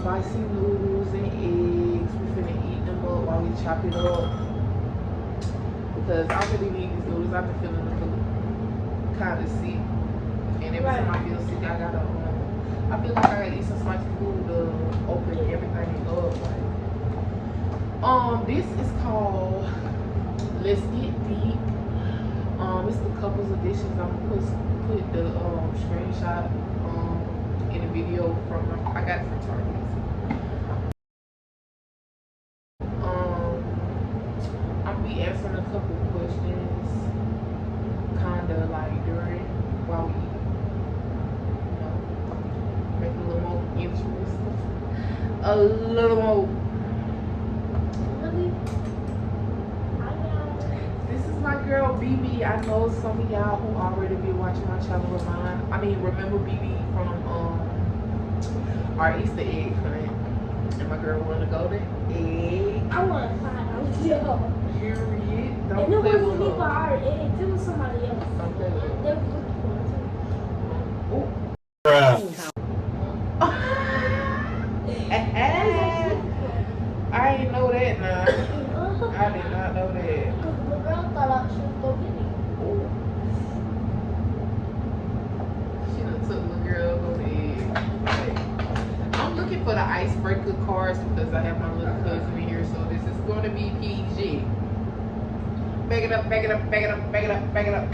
spicy noodles and eggs. We finna eat them up while we chop it up. Because I really need these noodles. I've been feeling them kind of sick. And every time I feel sick, I gotta, I feel like I gotta eat some spicy food to open everything up. Like, this is called Let's Get Deep. It's the couples editions. I'm gonna put the screenshot in the video from I got it from Target. I'll be answering a couple questions, kinda like during while we eat. You know, make it a little more interesting. A little more. My girl BB, I know some of y'all who already be watching my channel remember BB from our Easter egg hunt. And my girl wanna go to egg. I wanna find out, yo. Period. Don't and it play with wasn't me for her. our egg, it was somebody else. Don't play with her. They were looking for it. I ain't know that now. I did not know that. The girl thought she was going to get it. She done took the girl go to egg. I'm looking for the icebreaker cards because I have my little cousin in here, so this is going to be PG. Back it up, back it up, back it up, back it up, back it up.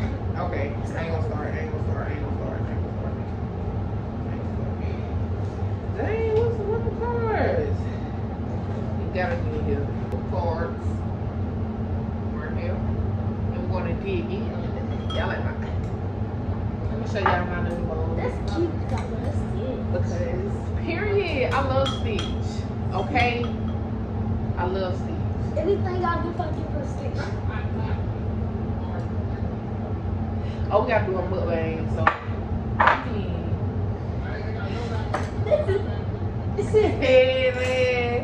Okay, I ain't gonna start, I ain't gonna start, I ain't gonna start, I ain't gonna start. Dang, what's the cards? You gotta be in here. Cards. Right here. And we're gonna dig in. Y'all like my. Let me show y'all my new bowl. That's cute, that's it. Because, period, I love Stitch. Okay? I love Stitch. Anything I do, I give her a stick. Oh, we gotta do a mukbang, so. Hey, man.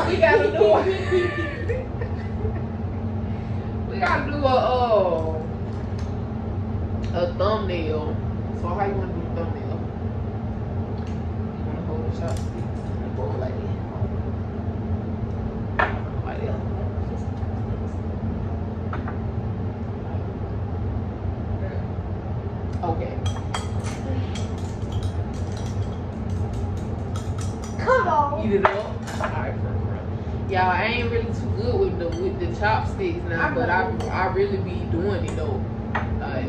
We gotta do a thumbnail. So how you wanna do a thumbnail? You wanna hold the chopsticks and go like that. Like that. Okay. Come on. Eat it up. Alright, y'all, I ain't really too good with the chopsticks now, but I really be doing it though. Like,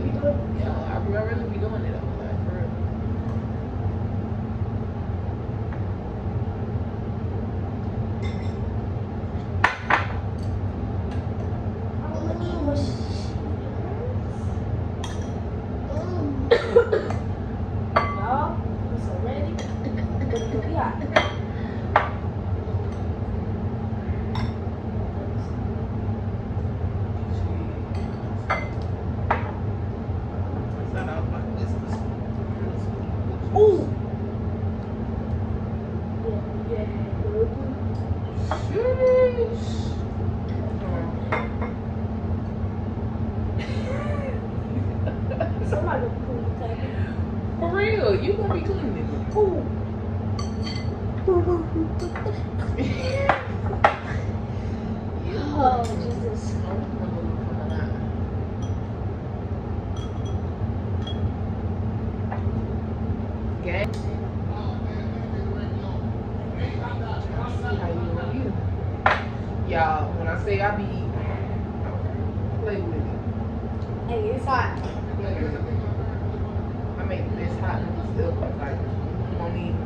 yeah, I really be doing it though. Like, for real. Y'all, so ready? Yeah. Ooh. Somebody clean the table. For real, you gonna be cleaning it. Ooh. Oh, Jesus. Okay. Y'all, when I say I be play with it. Hey, it's hot. I make the best hot noodles ever. Like, you won't even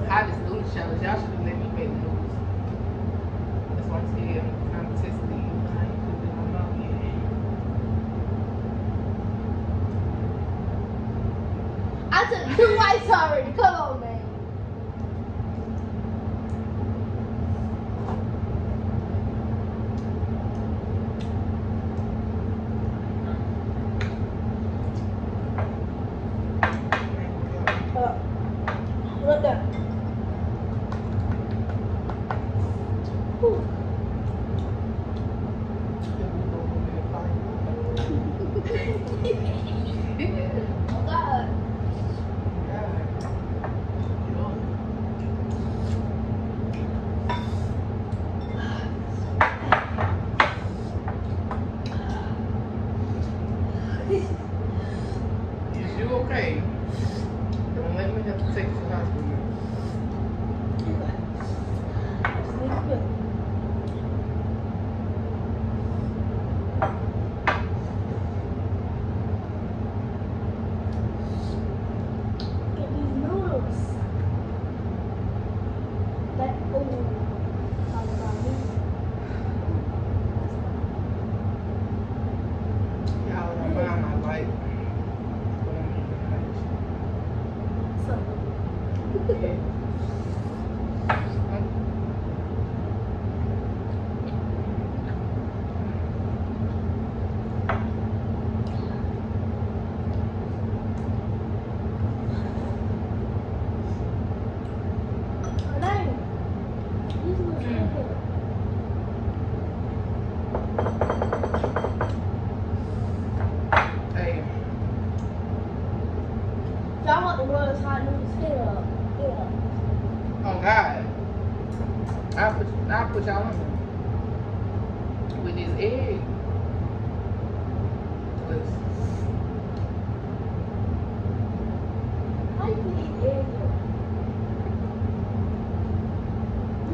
hottest noodle challenge. Y'all should have let me make the noodles. That's why I'm scared. I'm testing these. I ain't put it in my mouth yet. I took 2 whites already. Come on, man. Look there. Oh, God. Talk about me. Y'all don't mind my light. So, Yeah. Hey, y'all want the world's hot noodles? Hit up. oh God, I'll put y'all on there with this egg. How you can eat egg?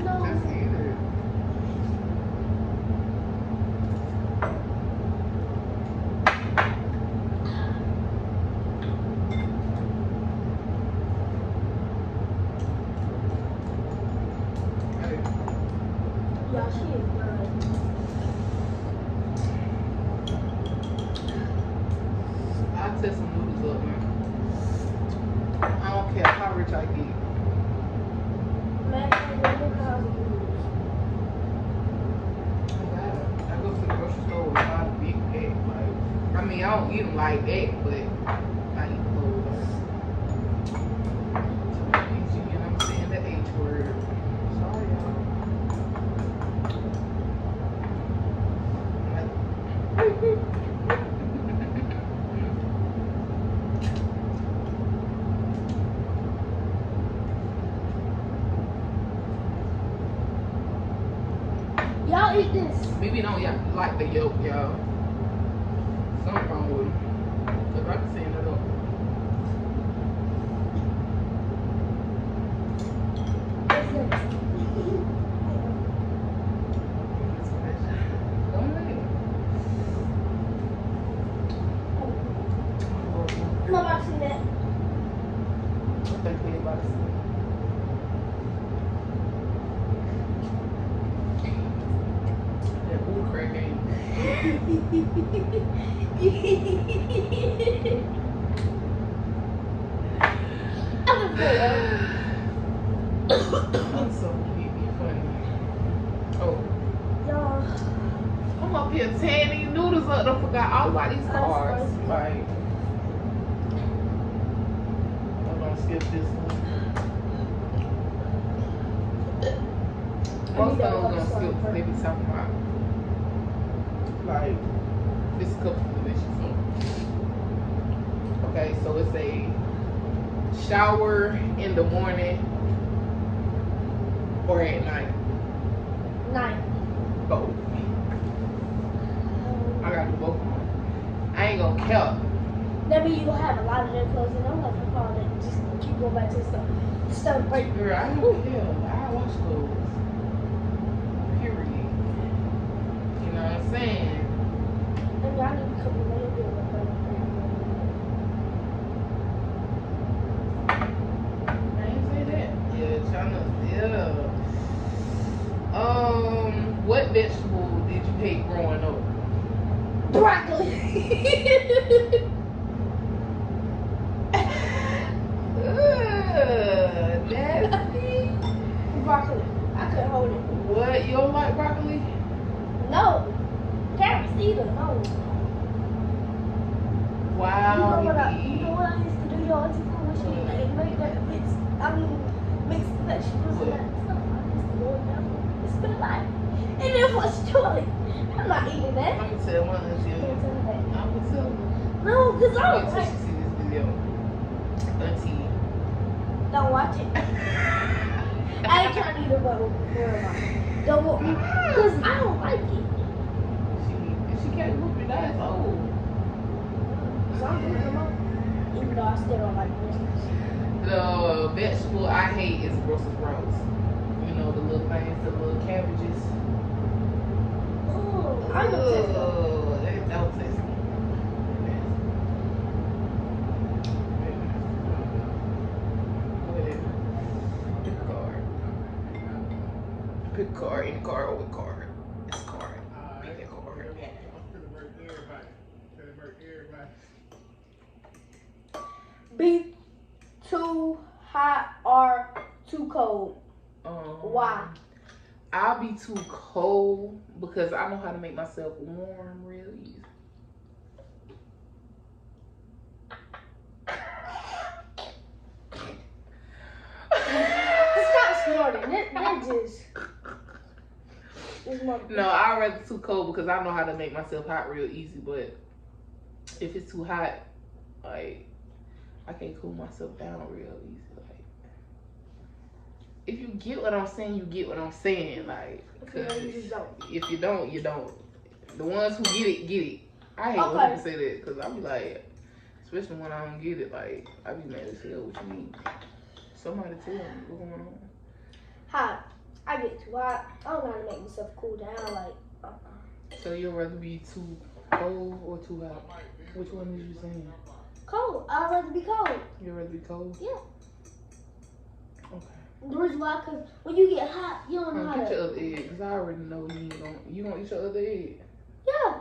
No. Just eat it. Hey, Y'all, she is good. I'll set some noodles up, man. I don't care how rich I get. Man, I can't get no house noodles. I go to the grocery store with a big egg. Like, I mean, I don't eat them like egg, but I eat those. Easy, and I'm saying the H word. Sorry, y'all. Y'all eat this. Maybe don't like the yolk, y'all. Something wrong with them. Cause I can see it up. What's next? Don't let it. I'm about to see that. I think we about to see. That bull crack ain't. I'm so weak, you funny. Oh, Y'all, I'm up here tearing these noodles up. I forgot all about these That's cars. spicy. Like, I'm gonna skip this one. Most of them gonna skip. They be talking about like this couple of delicious. Okay, so it's a shower in the morning or at night. 9. Both. I gotta do both of them. I ain't gonna count. That means you gonna have a lot of their clothes, and I'm like, I'm probably just keep going back to the stuff. Stuff right. Girl, I don't care. I wash clothes. Period. You know what I'm saying? And y'all need to come a little bit with her. I ain't say that. Yeah, China. Yeah. What vegetable did you hate growing up? Broccoli. Nasty. Broccoli. I couldn't hold it. What? You don't like broccoli? No. Carrots either. No. Wow. You know what I Nikki. used to do, y'all? When she make that mixed vegetables and that stuff. I used to go down and spit like. And then what's choice? I'm not eating that. I'm gonna tell one of you. Can't tell that. I'm gonna tell her. No, because I Wait don't till like. she see this video. Auntie. Don't watch it. I ain't trying to eat a bubble. Don't want me. Because I don't like it. If she can't whoop your ass, oh. So I'm putting them up. Even though I still don't like Christmas. The vegetable I hate is Brussels sprouts. You know, the little things, the little cabbages. Oh, I don't taste them. Oh, that don't taste good. Go ahead. Pick a card. Pick a card, any card or what card? It's a card. Pick that card. Be too hot or too cold? Why? I'll be too cold because I know how to make myself warm real easy. It's not snorting. They're just. No, I'd rather too cold because I know how to make myself hot real easy. But if it's too hot, like I can't cool myself down real easy. Like if you get what I'm saying, you get what I'm saying. Like, cause if you don't, you don't. The ones who get it. I hate when people say that because I be like, especially when I don't get it, like I be mad as hell. What you mean? Somebody tell me what's going on. Hot. I get too hot. I don't know how to make myself cool down. Like, So you'd rather be too cold or too hot? Which one is you saying? Cold. I'd rather be cold. You'd rather be cold? Yeah. Okay. The reason why, because when you get hot, you don't know how Get to. your other egg, because I already know you gonna eat your other egg. Yeah.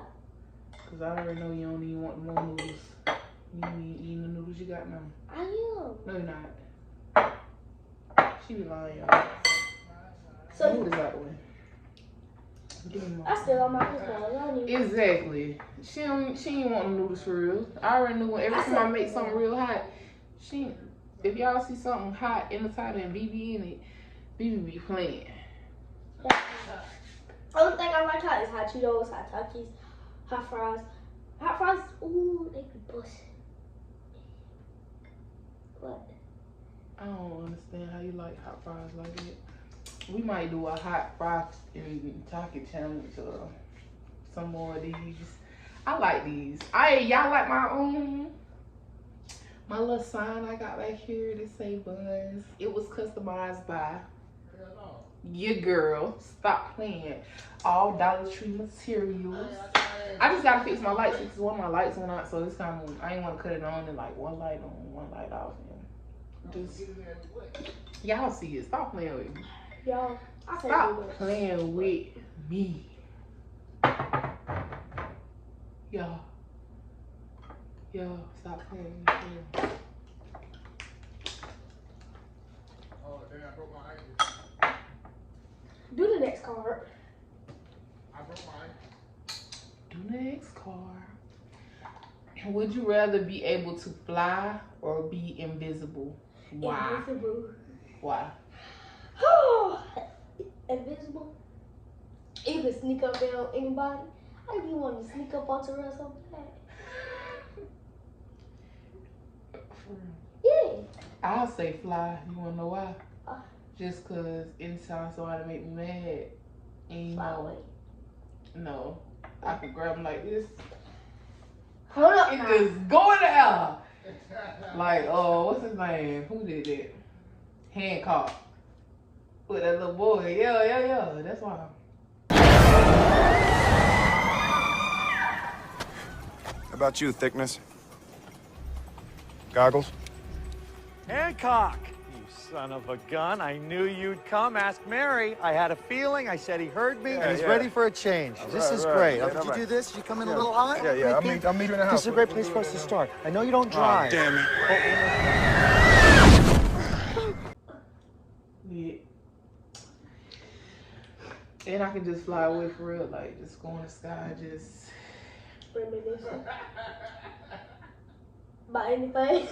Because I already know you don't even want more noodles. You ain't eating the noodles you got now. I am. No, you're not. She be lying, y'all. So noodles out the way. Give me more. I still on my phone. Exactly. She ain't want the noodles for real. I already knew every time I make something real hot, if y'all see something hot in the title and BB in it, BB be playing. Yeah. Only thing I like hot is hot Cheetos, hot Takis, hot fries. Hot fries, ooh, they be busting. What? I don't understand how you like hot fries like that. We might do a hot fry and Taki challenge or some more of these. I like these. Y'all like my little sign I got back here that say Buns. It was customized by your girl. Stop playing. All Dollar Tree materials. I just gotta fix my lights because one of my lights went out, so it's kind of, I ain't want to cut it on and like one light on, one light off. And just y'all see it. Stop playing with me. Yo, Stop playing with me. Yo, stop playing with me. Oh, damn, I broke my ankle. Do the next card. I broke my ankle. Do the next card. Would you rather be able to fly or be invisible? Why? Invisible. Why? Invisible. You can sneak up on anybody. How do you want to sneak up on Terrell so bad? Yeah. I'll say fly. You wanna know why? Just cause anytime somebody make me mad, and you know, no, I can grab them like this. Hold up. It just go in the air. Like, what's his name? Who did that? Hancock. With that little boy. Yeah. That's why. How about you, Thickness? Goggles? Hancock! You son of a gun. I knew you'd come. Ask Mary. I had a feeling. I said he heard me, and he's ready for a change. This is great. Yeah, Did you do this? Did you come in a little hot? Yeah. I'll meet you in the house. This is a great place for us to start. I know you don't drive. Oh, damn it. Yeah. And I can just fly away for real, like just go in the sky, just Reminiscing. About anything.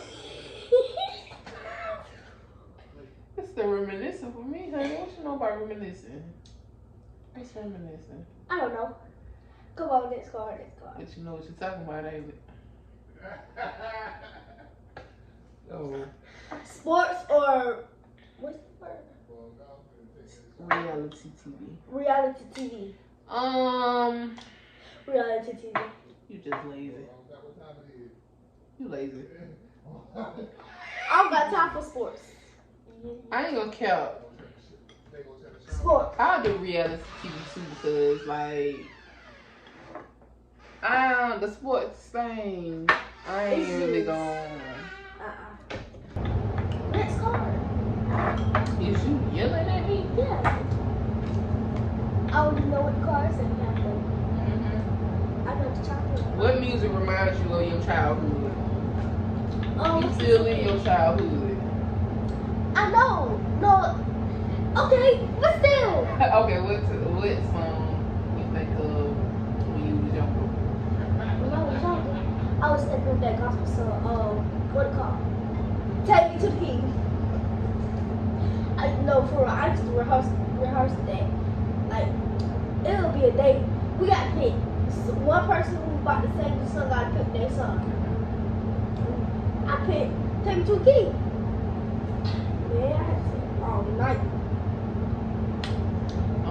it's the reminiscing for me, honey. What you know about reminiscing? What's reminiscing? I don't know. Come on, next card. But you know what you're talking about, ain't it? Oh. Sports or what's the word? Reality TV. Reality TV. Reality TV. You just lazy. You lazy. I don't got time for sports. I ain't gonna count. Sports. I'll do reality TV too because like the sports thing, I ain't really gonna. Next card. Is you yelling at me? Yeah. I said we have to. I got the chocolate. What music reminds you of your childhood? Oh, You still in your childhood. I know. No. Okay, but still. Okay, what song you think of when you was younger? When I was younger, I was thinking of that gospel song. What it called? Take Me to the King. I know for real, I used to rehearse that. Like, it'll be a day. We got to pick. So one person who about to sing the song, I picked that song. I picked Take Me to the King. Man, I had to sing all night.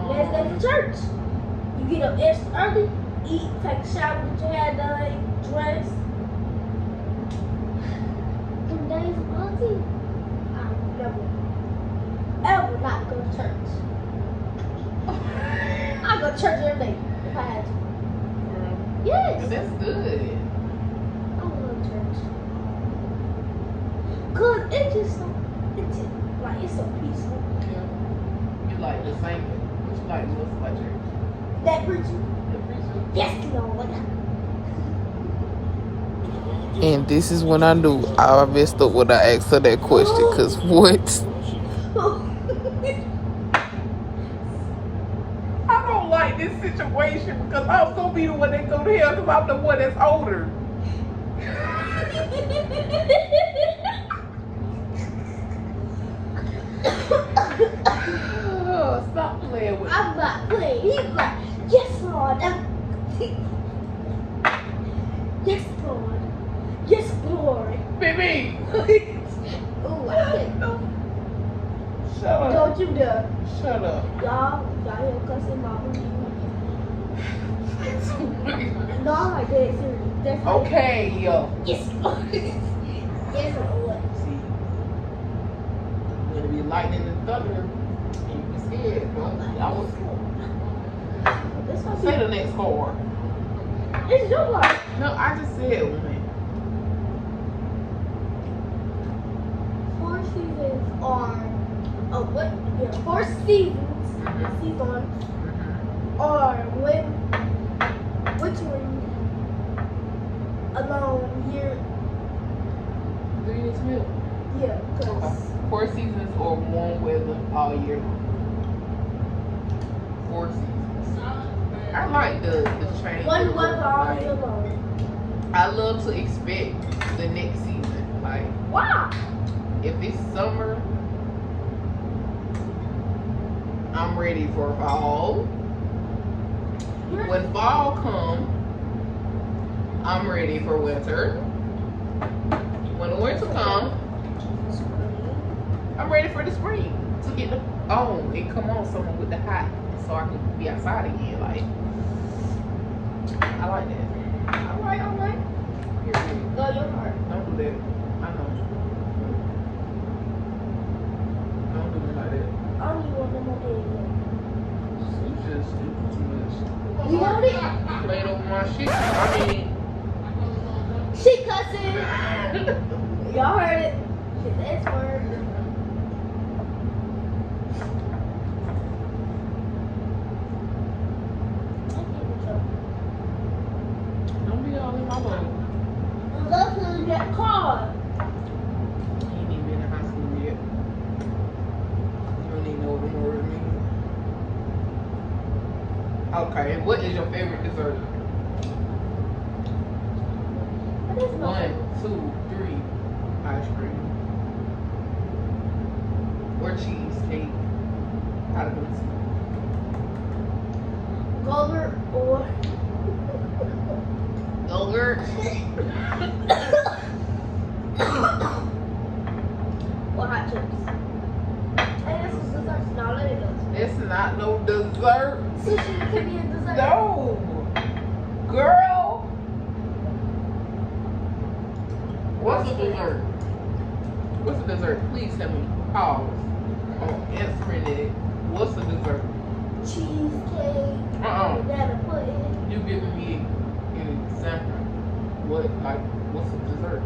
Next day for church. You get up extra early, eat, take a shower, get your hair done, dress. Them days of auntie, I would never, ever not go to church. I go to church every day if I had to. Yes. That's good. I love church. Cause it's just like it's so peaceful. Yeah. You like the singing. What you like most about church? That preacher, The preacher? yes, Lord. And this is when I knew I messed up when I asked her that question. Cause what? I don't like this situation because I'm gonna be the one that go to hell because I'm the one that's older. Oh, stop playing with me. I'm not playing. He's like, yes, Lord. Yes, Lord. Yes, glory. Baby. Ooh, I can't. Shut up. Don't you dare. Shut up. Y'all hear cussing mama. No, I'm like dead serious. That's how Okay, yo. Yes, Lord. Yes, Lord. See, you're gonna be lightning and thunder, and you be scared. I was This one say the next card. It's your part. No, I just said one. 4 seasons are. Oh, what? Yeah, 4 seasons. Mhm. Seasons are when wintering alone year. Do you need some milk? Yeah, Okay. cause 4 seasons or warm weather all year long. 4 seasons. I like the change. one of weather all like, year long. I love to expect the next season. Like Wow. if it's summer, I'm ready for fall. When fall comes, I'm ready for winter. When winter comes, I'm ready for the spring to get on and come on summer with the hot so I can be outside again. Like, I like that. I like. Period. Go your heart. Don't do that. I know. Don't do me like that. I don't even want no more days. You just do too much. You know it? Played over my shit. I mean, She cussing. Y'all heard it. She's the S-word. don't be all in my way. Luckily, that car. You ain't even been in high school yet. You don't even know what the word means. Okay, what is your favorite dessert? What is my 1, 2, 3. Ice cream. Or cheesecake. Out of those. Gogurt or Yogurt. or hot chips? Hey, this is dessert. Now let it go. It's not no dessert. Sushi can be a dessert. No. Girl. What's a dessert? What's a dessert? Please tell me. Pause. Oh, answering it. What's a dessert? Cheesecake. Banana pudding. You giving me an example. What's a dessert?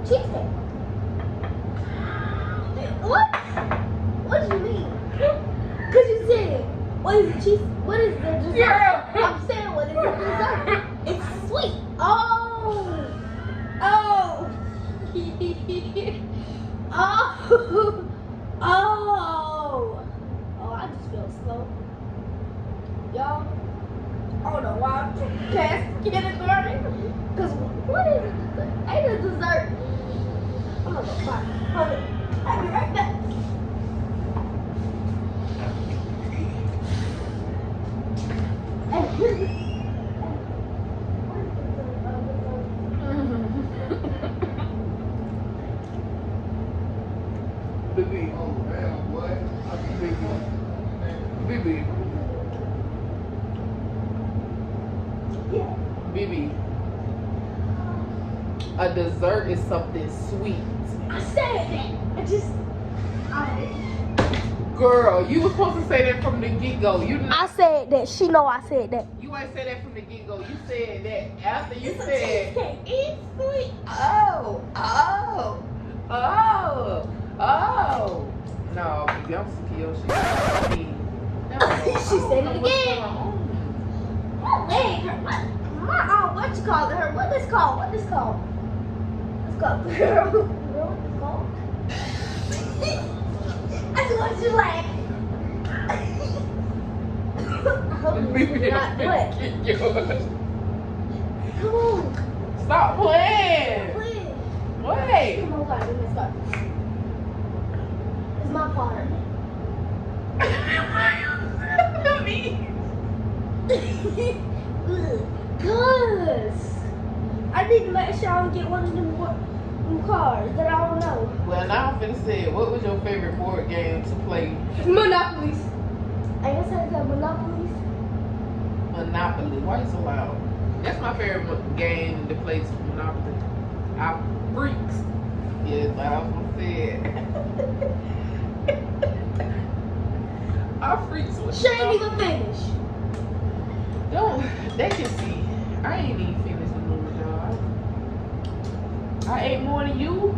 Cheesecake. What? What do you mean? Cause you said What is the cheese? What is the dessert? Yeah. I'm saying, what is the dessert? It's sweet. Oh. Oh. Oh. Oh. Oh, I just feel slow. Y'all, I don't know why I'm past kindergarten. Because what is it? Ain't a dessert. I'm gonna go find it. Hold it. I'll be right back. Baby. Oh, damn, boy. Baby. Yeah. Baby. A dessert is something sweet. I said that. Girl, you were supposed to say that from the get-go. You I said that. She know I said that. You ain't say that from the get-go. You said that after you It's a said cheesecake. it's sweet. Oh. No, baby, I'm sick of your shit. She said it again. My leg hurt. My what you call it? Her. What this called? What this called? It's called girl. What this called? I just want you to laugh. I hope Baby, you're not what? Come on. Stop playing. Please. Wait. Come on, guys. Let me start. It's my part. Cause I need to make sure I don't get one of them cars that I don't know. Well, now I'm finna say, what was your favorite board game to play? Monopolies. I guess I said Monopolies. Monopoly. Why you so loud? That's my favorite game to play Monopoly. I freaks. Yeah, like I was gonna say it. I freaks with She ain't even finished. Don't, they can see. I ain't even finished the movie, y'all. I ate more than you.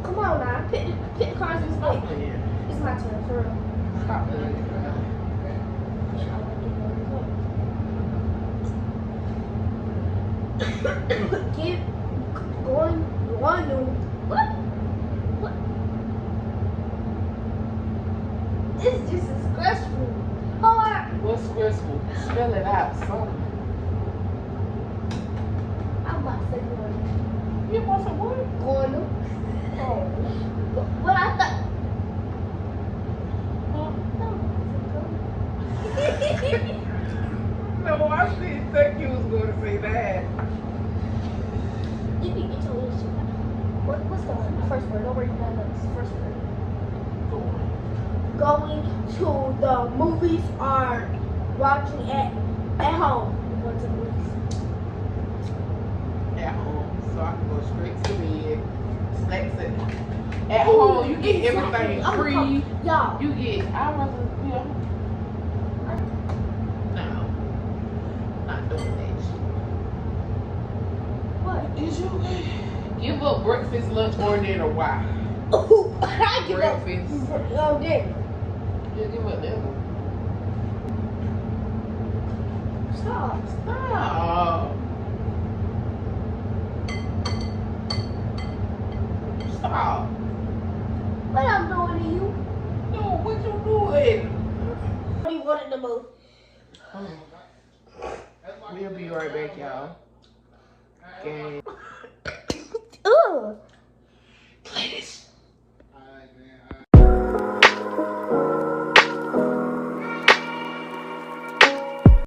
Come on now. Pick the cars and Stop stick. playing. It's my turn for real. Stop playing. Get going. What? It's just as stressful. Oh, What's stressful? Spell it out, son. I'm about to say going. You want some what? Going to. Oh. What I thought. No, I didn't think you was going to say that. You can get your little shit. What's the first word? Don't worry about that. First word. Going to the movies or watching at home. Going to the movies. At home, so I can go straight to bed. Snacks at home, you get everything free. Y'all. You get, I'd rather, no, not doing that shit. What? Is you give up breakfast, lunch, or dinner? Why? Ooh, I give up. Breakfast. Oh, dinner. You give up dinner. Stop. Stop. Stop. What I'm doing to you? No, what you doing? What do you want in the move? We'll be right back, y'all. Game.